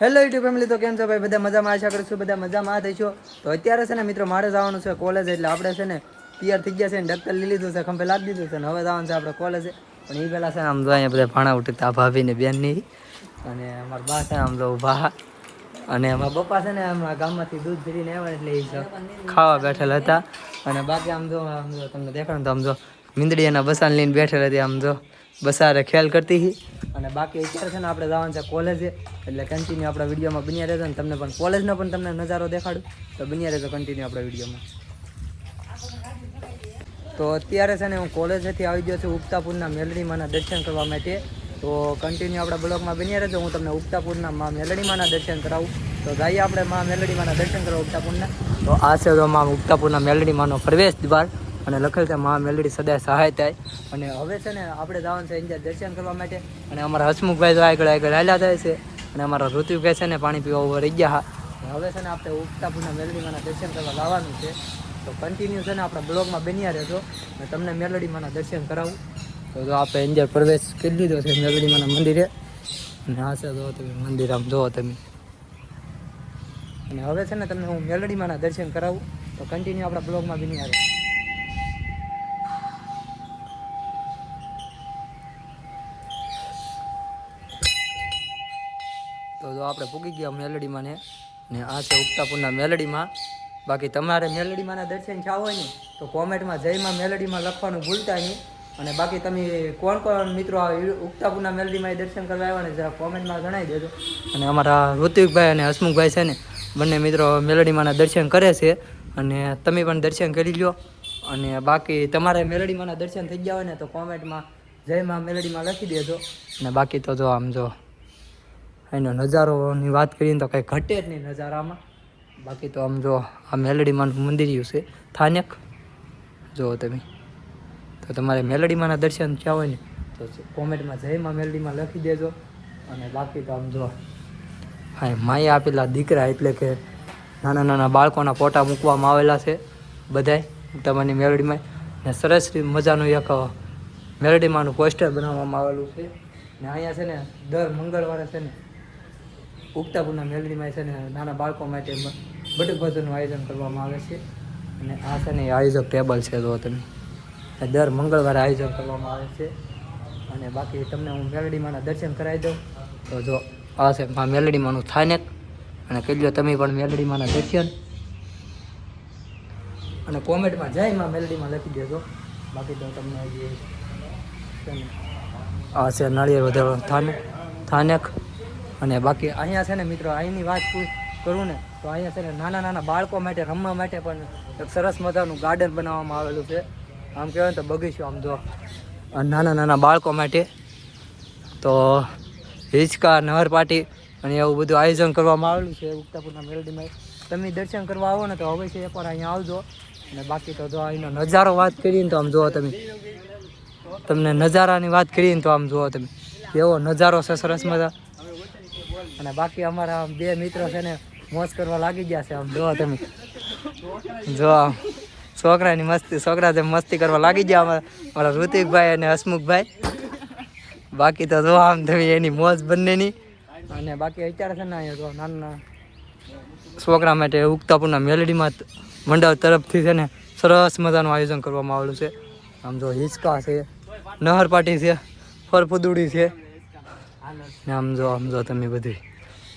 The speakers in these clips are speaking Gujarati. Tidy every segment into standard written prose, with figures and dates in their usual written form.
હેલો યુટ્યુબ ફેમિલી, તો કેમ છો ભાઈ? બધા મજામાં? આશા કરું છું બધા મજામાં થઈશો. તો અત્યારે છે ને મિત્રો મારે જવાનું છે કોલેજ, એટલે આપણે છે ને તૈયાર થઈ ગયા છે ને ડક્ટર લઈ લીધું છે, ખંભે લાગી દીધું છે ને હવે જવાનું છે આપણે કોલેજે. પણ એ પહેલાં છે ને આમ જો અહીંયા બધા ભાણા ઉઠતા ભાભીને બેનની, અને અમારા બા છે આમ જો ઊભા, અને અમારા પપ્પા છે ને અમારા ગામમાંથી દૂધ ભરીને આવ્યા એટલે એ ખાવા બેઠેલા હતા. અને બાકી આમ જો તમને દેખાડું તો આમ જો મીંદડી એના બસાને લઈને બેઠેલા હતી, આમ જો બસારે ખ્યાલ કરતી હતી. અને બાકી અત્યારે છે ને આપણે જવાનું છે કોલેજે, એટલે કન્ટિન્યુ આપણા વિડીયોમાં બન્યા રહેજો. ને તમને પણ કોલેજનો પણ તમને નજારો દેખાડું, તો બન્યા રહેજો કન્ટિન્યુ આપણા વિડીયોમાં. તો અત્યારે છે ને હું કોલેજેથી આવી ગયો છું ઉગતાપુરના મેલડીમાંના દર્શન કરવા માટે. તો કન્ટિન્યુ આપણા બ્લોગમાં બન્યા રહેજો, હું તમને ઉગતાપુરના મા મેલડીમાંના દર્શન કરાવું. તો જઈએ આપણે મા મેલડીમાંના દર્શન કરવા ઉગતાપુરના. તો આ છે તો મા ઉગતાપુરના મેલડીમાંનો પ્રવેશ દ્વાર, અને લખેલ છે મા મેલડી સદાય સહાય થાય. અને હવે છે ને આપણે જવાનું છે અહીંયા દર્શન કરવા માટે. અને અમારા હસમુખભાઈ તો આગળ હાલ્યા જાય છે, અને અમારા ઋતુભાઈ છે ને પાણી પીવા ઉભા રહી ગયા. હવે છે ને આપણે ઉગતાપુરના મેલડીમાંના દર્શન કરવા લાવવાનું છે. તો કન્ટિન્યુ છે ને આપણા બ્લોગમાં બન્યા રહેજો, અને તમને મેલડીમાંના દર્શન કરાવું. તો આપણે અંદર પ્રવેશ કરી લીધો છે મેલડીમાંના મંદિરે, અને આ છે જો તમે મંદિર આમ જુઓ તમે. અને હવે છે ને તમને હું મેલડીમાંના દર્શન કરાવું, તો કન્ટિન્યુ આપણા બ્લોગમાં બન્યા રહેજો. તો જો આપણે પૂગી ગયા મેલડીમાં ને આ છે ઉગતાપુરના મેલડીમાં. બાકી તમારે મેલડીમાંના દર્શન થયા હોય ને તો કોમેન્ટમાં જયમાં મેલડીમાં લખવાનું ભૂલતા નહીં. અને બાકી તમે કોણ કોણ મિત્રો આ ઉગતાપુરના મેલડીમાં દર્શન કરવા આવ્યા ને જરા કોમેન્ટમાં જણાવી દેજો. અને અમારા ઋતિકભાઈ અને હસમુખભાઈ છે ને બંને મિત્રો મેલડીમાંના દર્શન કરે છે, અને તમે પણ દર્શન કરી લો. અને બાકી તમારે મેલડીમાંના દર્શન થઈ ગયા હોય ને તો કોમેન્ટમાં જયમાં મેલડીમાં લખી દેજો. અને બાકી તો જો આમ જો એનો નજારોની વાત કરીએ તો કંઈ ઘટે જ નહીં નજારામાં. બાકી તો આમ જો આ મેલડીમાંનું મંદિર છે થાનક, જુઓ તમે. તો તમારે મેલડીમાંના દર્શન થયા હોય ને તો કોમેન્ટમાં જયમાં મેલડીમાં લખી દેજો. અને બાકી તો આમ જો હા માએ આપેલા દીકરા, એટલે કે નાના નાના બાળકોના ફોટા મૂકવામાં આવેલા છે બધાય તમારી મેલડીમાં. ને સરસ મજાનું એક મેલડીમાંનું પોસ્ટર બનાવવામાં આવેલું છે. ને અહીંયા છે ને દર મંગળવારે છે ને ઉગતાપુરના મેલડીમાં છે ને નાના બાળકો માટે બટુક ભોજનનું આયોજન કરવામાં આવે છે. અને આ છે ને આયોજક ટેબલ છે, જો તમે દર મંગળવારે આયોજન કરવામાં આવે છે. અને બાકી તમને હું મેલડીમાંના દર્શન કરાવી દઉં. તો જો આ છે મા મેલડીમાંનું થાનક, અને કહી દો તમે પણ મેલડીમાંના દર્શન. અને કોમેન્ટમાં જય માં મેલડીમાં લખી દેજો. બાકી તો તમને હજી આ છે નાળિયેર વધારવાનું થાનક. અને બાકી અહીંયા છે ને મિત્રો અહીંની વાત કરું ને તો અહીંયા છે ને નાના નાના બાળકો માટે રમવા માટે પણ એક સરસ મજાનું ગાર્ડન બનાવવામાં આવેલું છે. આમ કહેવાય ને તો બગીચો, આમ જો નાના નાના બાળકો માટે તો હિંચકા નહર પાટી અને એવું બધું આયોજન કરવામાં આવેલું છે ઉગતાપુરના મેલડીમાં. તમે દર્શન કરવા આવો ને તો અવશ્ય એકવાર અહીંયા આવજો. અને બાકી તો જો અહીંનો નજારો વાત કરીએ ને તો આમ જુઓ તમે, તમને નજારાની વાત કરીએ ને તો આમ જુઓ તમે કેવો નજારો છે સરસ મજા. અને બાકી અમારા બે મિત્રો છે ને મોજ કરવા લાગી ગયા છે, આમ જો તમે જો છોકરાની મસ્તી, છોકરા જેમ મસ્તી કરવા લાગી ગયા અમારા ઋતિકભાઈ અને હસમુખભાઈ. બાકી તો જો આમ તમે એની મોજ બંનેની. અને બાકી અત્યારે છે ને અહીંયા જો નાના છોકરા માટે ઉગતાપુરના મેલડીમાં મંડળ તરફથી છે ને સરસ મજાનું આયોજન કરવામાં આવેલું છે. આમ જો હિંચકા છે, નહર પાટી છે, ફરફુદુડી છે. ને આમ જો તમે બધી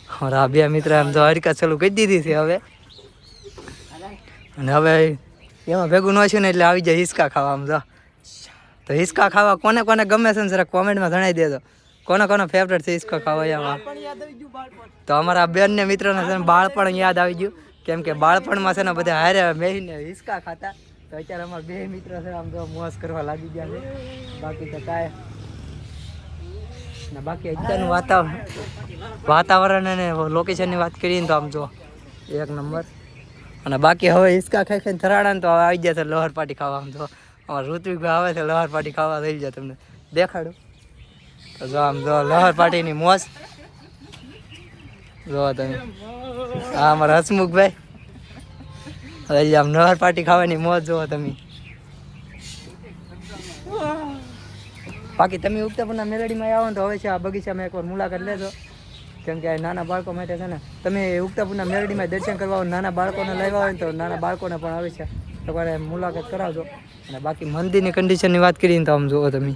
અમારા બે મિત્ર આમ જો હરિકા ચાલુ કરી દીધી છે હવે. અને હવે એમાં ભેગું ન છે ને એટલે આવી જાય હિંચકા ખાવા. આમ જો તો હિંચકા ખાવા કોને કોને ગમે છે ને જરા કોમેન્ટમાં જણાવી દેજો, કોને કોને ફેવરેટ છે હિંચકા ખાવા એમાં. તો અમારા બેનને મિત્રોને છે ને બાળપણ યાદ આવી ગયું, કેમ કે બાળપણમાં છે ને બધા હારે બેસીને હિંચકા ખાતા. તો અત્યારે અમારા બે મિત્રો છે આમ જો મોજ કરવા લાગી ગયા છે. બાકી તો કાંઈ ને બાકી અત્યારનું વાતાવરણ અને લોકેશનની વાત કરીએ ને તો આમ જો એક નંબર. અને બાકી હવે હિંચકા ખાઈ ખાઈને થરાડા ને તો હવે આવી ગયા છે લહર પાટી ખાવા. આમ જો અમારા ઋત્વિકભાઈ આવે છે લહર પાટી ખાવા, થઈ જાય તમને દેખાડું. તો જો આમ જો લહર પાટીની મોજ જો તમે. હા અમારા હસમુખભાઈ હજી આમ લહર પાટી ખાવાની મોજ જુઓ તમે. બાકી તમે ઉગતાપુરના મેલડીમાં આવો ને તો હવે છે આ બગીચામાં એકવાર મુલાકાત લેજો. કેમ કે નાના બાળકો માટે છે ને તમે ઉગતાપુરના મેલડીમાં દર્શન કરવા નાના બાળકોને લાવ્યા હોય ને તો નાના બાળકોને પણ આવે છે તમારે મુલાકાત કરાવજો. અને બાકી મંદિરની કન્ડિશનની વાત કરીને તો આમ જુઓ તમે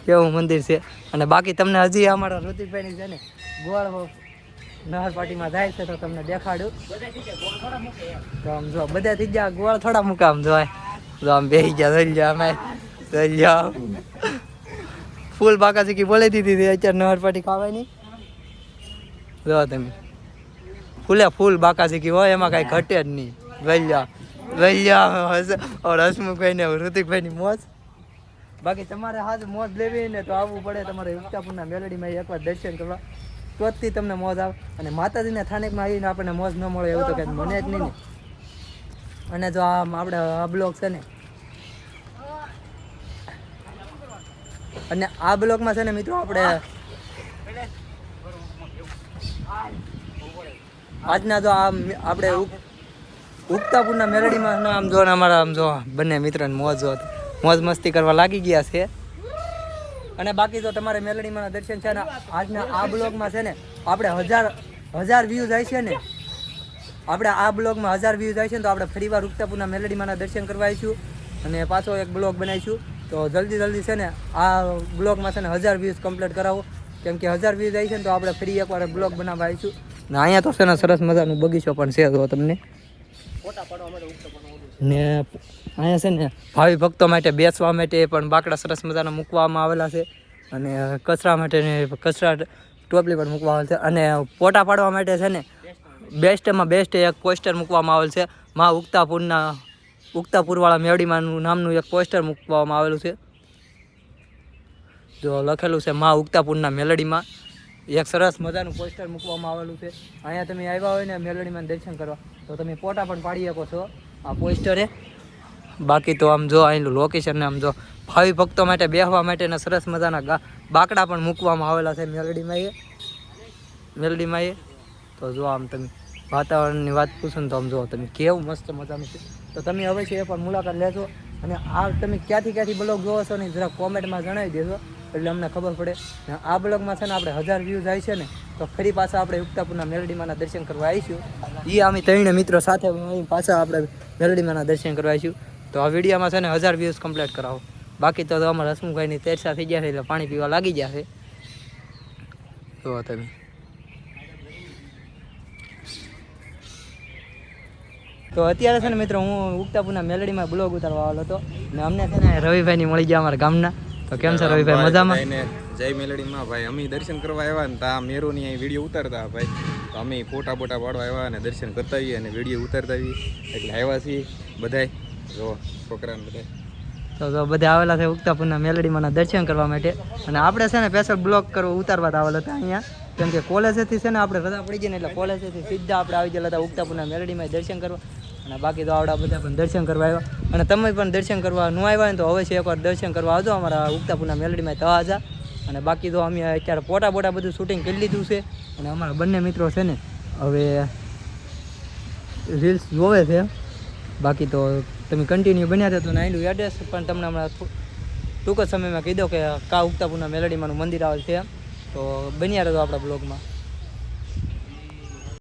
કેવું મંદિર છે. અને બાકી તમને હજી અમારા ઋતિકભાઈની છે ને ગોળ નહર પાર્ટીમાં જાય છે તો તમને દેખાડું. તો આમ જો બધા થઈ ગયા ગોળ થોડા મૂકા આમ જોવાય જો આમ બેસી ગયા જોઈ લો અમે જોઈ લો ફૂલ બાકા ચીકી બોલી દીધી અત્યારે નહર પાર્ટી ખાવાની. જો તમે ફૂલ બાકા ચીકી હોય એમાં કાંઈ ઘટે જ નહીં. જોઈ લો હસમુખભાઈ ને ઋતિકભાઈની મોજ. બાકી તમારે હાથ મોજ લેવી ને તો આવવું પડે તમારે ઉગતાપુરના મેલડીમાં એકવાર દર્શન કરવા તો જ તમને મોજ આવે. અને માતાજીના સ્થાનિકમાં આવીને આપણને મોજ ન મળે એવું તો કંઈ મને જ નહીં ને. અને જો આ આપણે આ બ્લોક છે ને અને આ બ્લોકમાં છે ને મિત્રો આપણે આજના જો આ આપણે ઉગતાપુરના મેલડીમાં આમ જો અમારા આમ જો બંને મિત્રોને મોજ મસ્તી કરવા લાગી ગયા છે. અને બાકી તો તમારે મેલડીમાં દર્શન છે ને આજના આ બ્લોગમાં છે ને આપણે હજાર વ્યૂઝ જાય છે ને આપણે આ બ્લોગમાં 1000 વ્યૂઝ જાય છે ને તો આપણે ફરીવાર ઉગતાપુરના મેલડીમાંના દર્શન કરવા આવીશું અને પાછો એક બ્લોગ બનાવીશું. તો જલ્દી છે ને આ બ્લોગમાં છે ને 1000 વ્યૂઝ કમ્પ્લીટ કરાવો કેમ કે 1000 વ્યૂઝ જાય છે ને તો આપણે ફરી એકવાર બ્લોગ બનાવવા આવીશું. ને અહીંયા તો છે ને સરસ મજાનું બગીચો પણ છે તો તમને ને અહીંયા છે ને ભાવિ ભક્તો માટે બેસવા માટે પણ બાકડા સરસ મજાના મૂકવામાં આવેલા છે અને કચરા માટે કચરા ટોપલી પણ મૂકવા આવેલ છે. અને ફોટા પાડવા માટે છે ને બેસ્ટમાં બેસ્ટ એક પોસ્ટર મૂકવામાં આવેલ છે. માં ઉગતાપુરવાળા મેવડીમાંનું નામનું એક પોસ્ટર મૂકવામાં આવેલું છે. જો લખેલું છે માં ઉગતાપુરના મેલડીમાં એક સરસ મજાનું પોસ્ટર મૂકવામાં આવેલું છે. અહીંયા તમે આવ્યા હોય ને મેલડીમાં દર્શન કરવા તો તમે ફોટા પણ પાડી શકો છો આ પોસ્ટરે. બાકી તો આમ જો અહીંનું લોકેશન ને આમ જો ભાવિ ભક્તો માટે બેસવા માટેના સરસ મજાના બાકડા પણ મૂકવામાં આવેલા છે મેલડીમાં એ. તો જો આમ તમે વાતાવરણની વાત પૂછો ને તો આમ જો તમે કેવું મસ્ત મજાનું છે. તો તમે અવશ્ય એ પણ મુલાકાત લેજો. અને આ તમે ક્યાંથી બ્લોગ જોવો છો ને જરા કોમેન્ટમાં જણાવી દેજો એટલે અમને ખબર પડે. આ બ્લોગમાં છે ને આપણે 1000 વ્યૂઝ જાય છે ને તો ફરી પાછા આપણે ઉગતાપુરના મેલડીમાંના દર્શન કરવા આવીશું. એ અમે ત્રણે મિત્રો સાથે પાછા આપણે મેલડીમાંના દર્શન કરવા આવીશું. તો આ વિડીયોમાં છે ને 1000 વ્યૂઝ કમ્પ્લીટ કરાવો. બાકી તો અમારા હસમુખભાઈની તેરસા થઈ ગયા છે એટલે પાણી પીવા લાગી ગયા છે. તો તમે તો અત્યારે છે ને મિત્રો હું ઉગતાપુરના મેલડીમાં બ્લોગ ઉતારવા આવેલો હતો ને અમને છે ને રવિભાઈની મળી ગયા અમારા ગામના. તો કેમ છે રવિભાઈ મજામાં? જય મેલડીમાં ભાઈ. અમે દર્શન કરવા આવ્યા ને ત્યાં મેરોની અહીં વિડીયો ઉતારતા ભાઈ તો અમે ફોટા પાડવા આવ્યા અને દર્શન કરતા આવીએ અને વિડીયો ઉતારતા આવીએ એટલે આવ્યા છીએ બધાય જો છોકરાને બધા. તો બધા આવેલા છે ઉગતાપુરના મેલડીમાંના દર્શન કરવા માટે. અને આપણે છે ને સ્પેશિયલ બ્લોગ ઉતારવા આવેલા હતા અહીંયા કેમ કે કોલેજેથી છે ને આપણે રજા પડી ગઈ ને એટલે કોલેજેથી સીધા આપણે આવી ગયેલા હતા ઉગતાપુરના મેલડીમાં દર્શન કરવા. અને બાકી તો આવડા બધા પણ દર્શન કરવા આવ્યા. અને તમે પણ દર્શન કરવા ન આવ્યા ને તો અવશ્ય એકવાર દર્શન કરવા આવજો અમારા ઉગતાપુરના મેલડીમાં તળાજા. અને બાકી તો અમે અત્યારે ફોટા બધું શૂટિંગ કરી લીધું છે. અને અમારા બંને મિત્રો છે ને હવે રીલ્સ જોવે છે. બાકી તો તમે કન્ટિન્યુ બન્યા હતા તો નાયલું એડ્રેસ પણ તમને હમણાં ટૂંક જ સમયમાં કહી દો કે કા ઉગતાપુરના મેલડીમાંનું મંદિર આવે છે. તો બન્યા રહેતો આપણા બ્લોગમાં.